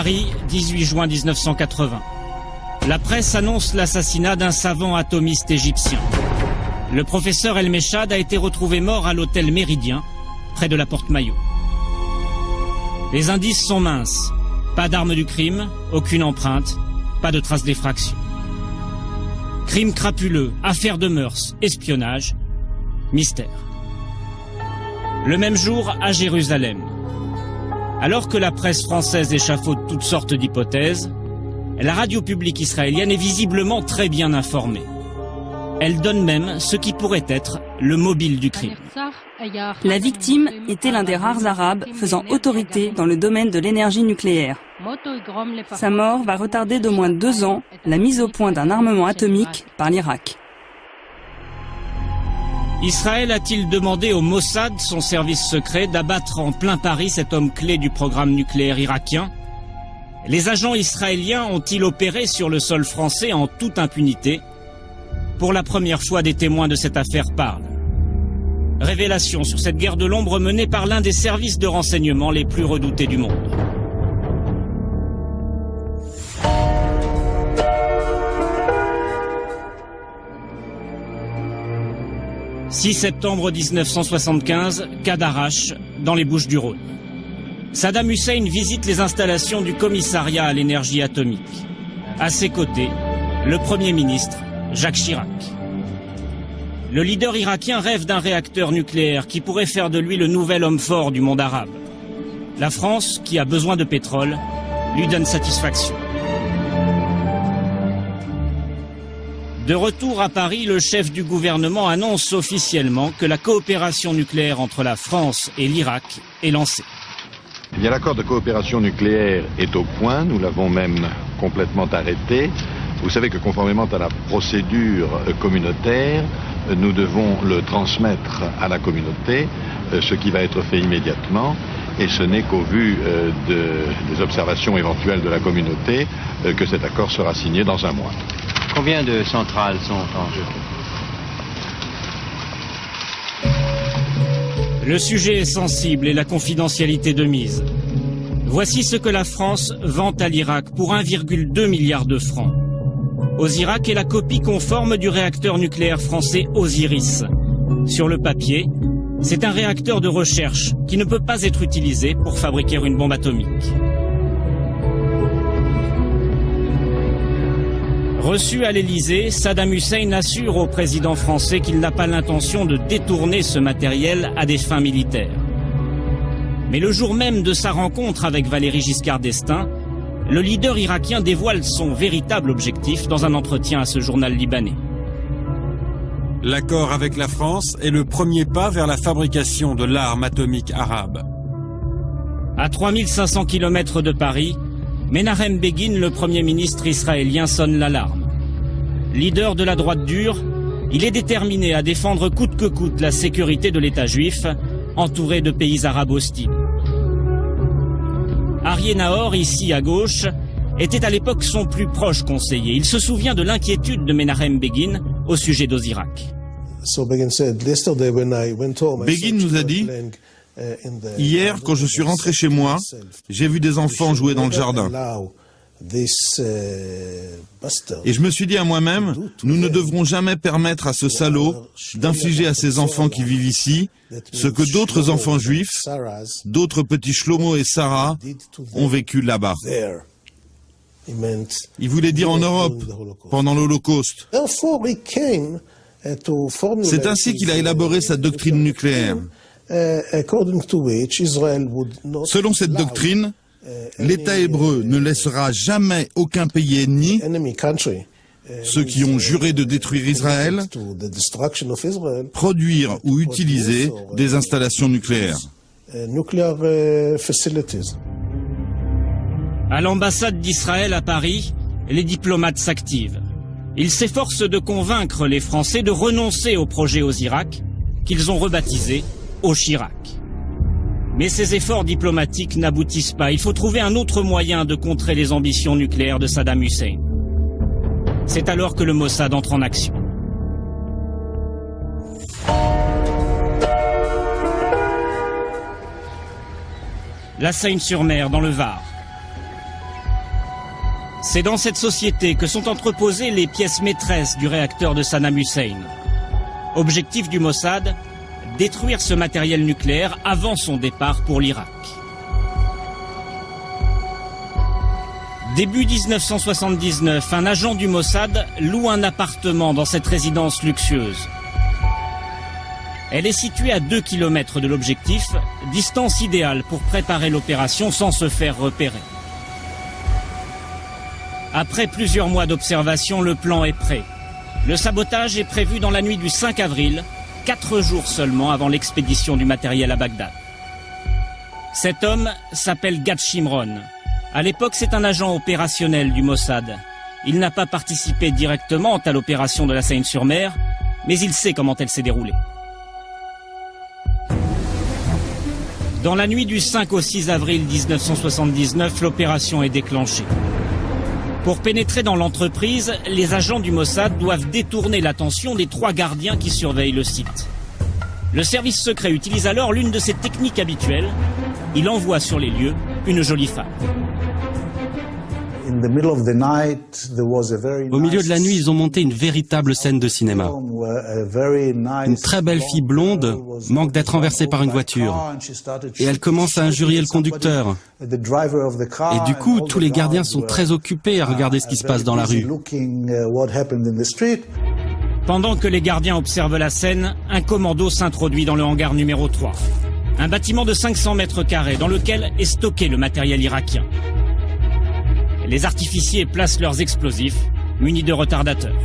Paris, 18 juin 1980. La presse annonce l'assassinat d'un savant atomiste égyptien. Le professeur El Mechad a été retrouvé mort à l'hôtel Méridien, près de la Porte Maillot. Les indices sont minces. Pas d'arme du crime, aucune empreinte, pas de traces d'effraction. Crime crapuleux, affaire de mœurs, espionnage, mystère. Le même jour, à Jérusalem. Alors que la presse française échafaude toutes sortes d'hypothèses, la radio publique israélienne est visiblement très bien informée. Elle donne même ce qui pourrait être le mobile du crime. La victime était l'un des rares Arabes faisant autorité dans le domaine de l'énergie nucléaire. Sa mort va retarder d'au moins 2 ans la mise au point d'un armement atomique par l'Irak. Israël a-t-il demandé au Mossad, son service secret, d'abattre en plein Paris cet homme clé du programme nucléaire irakien? Les agents israéliens ont-ils opéré sur le sol français en toute impunité? Pour la première fois, des témoins de cette affaire parlent. Révélation sur cette guerre de l'ombre menée par l'un des services de renseignement les plus redoutés du monde. « 6 septembre 1975, Cadarache, dans les Bouches-du-Rhône. Saddam Hussein visite les installations du commissariat à l'énergie atomique. À ses côtés, le Premier ministre, Jacques Chirac. Le leader irakien rêve d'un réacteur nucléaire qui pourrait faire de lui le nouvel homme fort du monde arabe. La France, qui a besoin de pétrole, lui donne satisfaction. De retour à Paris, le chef du gouvernement annonce officiellement que la coopération nucléaire entre la France et l'Irak est lancée. Eh bien, l'accord de coopération nucléaire est au point, nous l'avons même complètement arrêté. Vous savez que conformément à la procédure communautaire, nous devons le transmettre à la communauté, ce qui va être fait immédiatement, et ce n'est qu'au vu des observations éventuelles de la communauté que cet accord sera signé dans 1 mois. Combien de centrales sont en jeu? Le sujet est sensible et la confidentialité de mise. Voici ce que la France vend à l'Irak pour 1,2 milliard de francs. Osirak est la copie conforme du réacteur nucléaire français Osiris. Sur le papier, c'est un réacteur de recherche qui ne peut pas être utilisé pour fabriquer une bombe atomique. Reçu à l'Élysée, Saddam Hussein assure au président français qu'il n'a pas l'intention de détourner ce matériel à des fins militaires. Mais le jour même de sa rencontre avec Valéry Giscard d'Estaing, le leader irakien dévoile son véritable objectif dans un entretien à ce journal libanais. L'accord avec la France est le premier pas vers la fabrication de l'arme atomique arabe. À 3500 km de Paris, Menahem Begin, le premier ministre israélien, sonne l'alarme. Leader de la droite dure, il est déterminé à défendre coûte que coûte la sécurité de l'État juif, entouré de pays arabes hostiles. Arié Nahor, ici à gauche, était à l'époque son plus proche conseiller. Il se souvient de l'inquiétude de Menahem Begin au sujet d'Osirak. Begin nous a dit: hier, quand je suis rentré chez moi, j'ai vu des enfants jouer dans le jardin. Et je me suis dit à moi-même, nous ne devrons jamais permettre à ce salaud d'infliger à ces enfants qui vivent ici ce que d'autres enfants juifs, d'autres petits Shlomo et Sarah, ont vécu là-bas. Il voulait dire en Europe, pendant l'Holocauste. C'est ainsi qu'il a élaboré sa doctrine nucléaire. Selon cette doctrine, l'État hébreu ne laissera jamais aucun pays ennemi, ceux qui ont juré de détruire Israël, produire ou utiliser des installations nucléaires. À l'ambassade d'Israël à Paris, les diplomates s'activent. Ils s'efforcent de convaincre les Français de renoncer au projet Osirak, qu'ils ont rebaptisé Chirac. Mais ces efforts diplomatiques n'aboutissent pas. Il faut trouver un autre moyen de contrer les ambitions nucléaires de Saddam Hussein. C'est alors que le Mossad entre en action. La Seine-sur-Mer, dans le Var. C'est dans cette société que sont entreposées les pièces maîtresses du réacteur de Saddam Hussein. Objectif du Mossad, détruire ce matériel nucléaire avant son départ pour l'Irak. Début 1979, un agent du Mossad loue un appartement dans cette résidence luxueuse. Elle est située à 2 km de l'objectif, distance idéale pour préparer l'opération sans se faire repérer. Après plusieurs mois d'observation, le plan est prêt. Le sabotage est prévu dans la nuit du 5 avril, 4 jours seulement avant l'expédition du matériel à Bagdad. Cet homme s'appelle Gad Shimron. À l'époque, c'est un agent opérationnel du Mossad. Il n'a pas participé directement à l'opération de la Seine-sur-Mer, mais il sait comment elle s'est déroulée. Dans la nuit du 5 au 6 avril 1979, l'opération est déclenchée. Pour pénétrer dans l'entreprise, les agents du Mossad doivent détourner l'attention des 3 gardiens qui surveillent le site. Le service secret utilise alors l'une de ses techniques habituelles. Il envoie sur les lieux une jolie femme. Au milieu de la nuit, ils ont monté une véritable scène de cinéma. Une très belle fille blonde manque d'être renversée par une voiture. Et elle commence à injurier le conducteur. Et du coup, tous les gardiens sont très occupés à regarder ce qui se passe dans la rue. Pendant que les gardiens observent la scène, un commando s'introduit dans le hangar numéro 3. Un bâtiment de 500 mètres carrés dans lequel est stocké le matériel irakien. Les artificiers placent leurs explosifs, munis de retardateurs.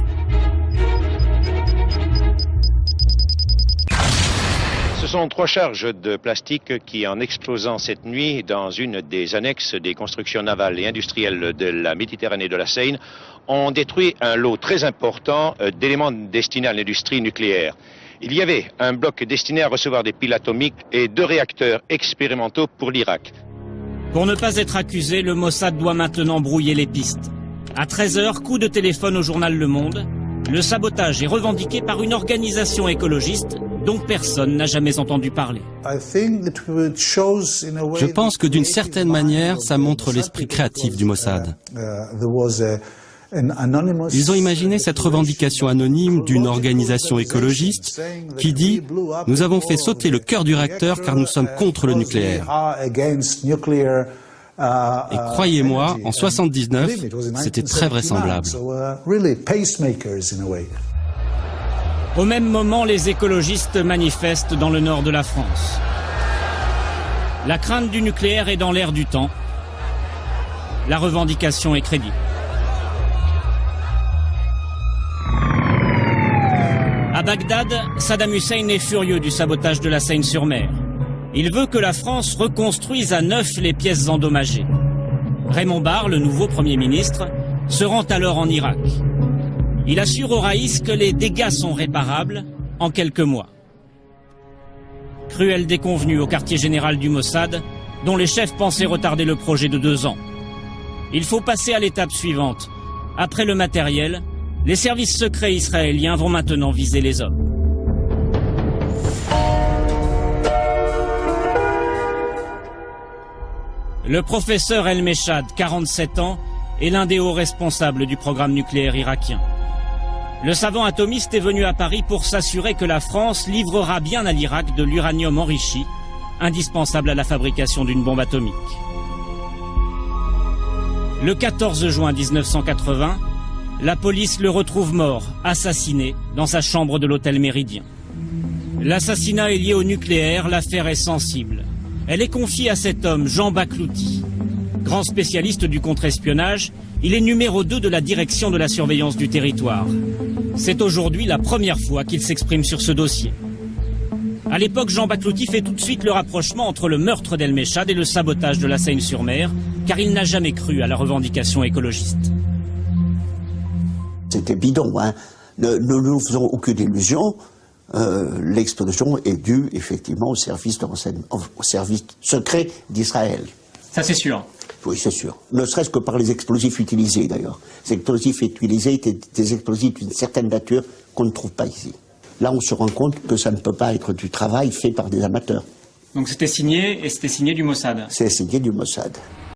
Ce sont 3 charges de plastique qui, en explosant cette nuit dans une des annexes des constructions navales et industrielles de la Méditerranée de la Seine, ont détruit un lot très important d'éléments destinés à l'industrie nucléaire. Il y avait un bloc destiné à recevoir des piles atomiques et 2 réacteurs expérimentaux pour l'Irak. Pour ne pas être accusé, le Mossad doit maintenant brouiller les pistes. À 13h, coup de téléphone au journal Le Monde. Le sabotage est revendiqué par une organisation écologiste dont personne n'a jamais entendu parler. Je pense que d'une certaine manière, ça montre l'esprit créatif du Mossad. Ils ont imaginé cette revendication anonyme d'une organisation écologiste qui dit « Nous avons fait sauter le cœur du réacteur car nous sommes contre le nucléaire ». Et croyez-moi, en 79, c'était très vraisemblable. Au même moment, les écologistes manifestent dans le nord de la France. La crainte du nucléaire est dans l'air du temps. La revendication est crédible. À Bagdad, Saddam Hussein est furieux du sabotage de la Seine-sur-Mer. Il veut que la France reconstruise à neuf les pièces endommagées. Raymond Barre, le nouveau Premier ministre, se rend alors en Irak. Il assure au Raïs que les dégâts sont réparables en quelques mois. Cruelle déconvenue au quartier général du Mossad, dont les chefs pensaient retarder le projet de 2 ans. Il faut passer à l'étape suivante. Après le matériel, les services secrets israéliens vont maintenant viser les hommes. Le professeur El Meshad, 47 ans, est l'un des hauts responsables du programme nucléaire irakien. Le savant atomiste est venu à Paris pour s'assurer que la France livrera bien à l'Irak de l'uranium enrichi, indispensable à la fabrication d'une bombe atomique. Le 14 juin 1980, la police le retrouve mort, assassiné, dans sa chambre de l'hôtel Méridien. L'assassinat est lié au nucléaire, l'affaire est sensible. Elle est confiée à cet homme, Jean Baklouti. Grand spécialiste du contre-espionnage, il est numéro 2 de la direction de la surveillance du territoire. C'est aujourd'hui la première fois qu'il s'exprime sur ce dossier. À l'époque, Jean Baklouti fait tout de suite le rapprochement entre le meurtre d'El Meshad et le sabotage de la Seine-sur-Mer, car il n'a jamais cru à la revendication écologiste. C'était bidon, hein. Ne nous faisons aucune illusion. L'explosion est due effectivement au service secret d'Israël. Ça c'est sûr. Oui, c'est sûr. Ne serait-ce que par les explosifs utilisés d'ailleurs. Ces explosifs utilisés étaient des explosifs d'une certaine nature qu'on ne trouve pas ici. Là, on se rend compte que ça ne peut pas être du travail fait par des amateurs. Donc c'était signé, et c'était signé du Mossad. C'est signé du Mossad.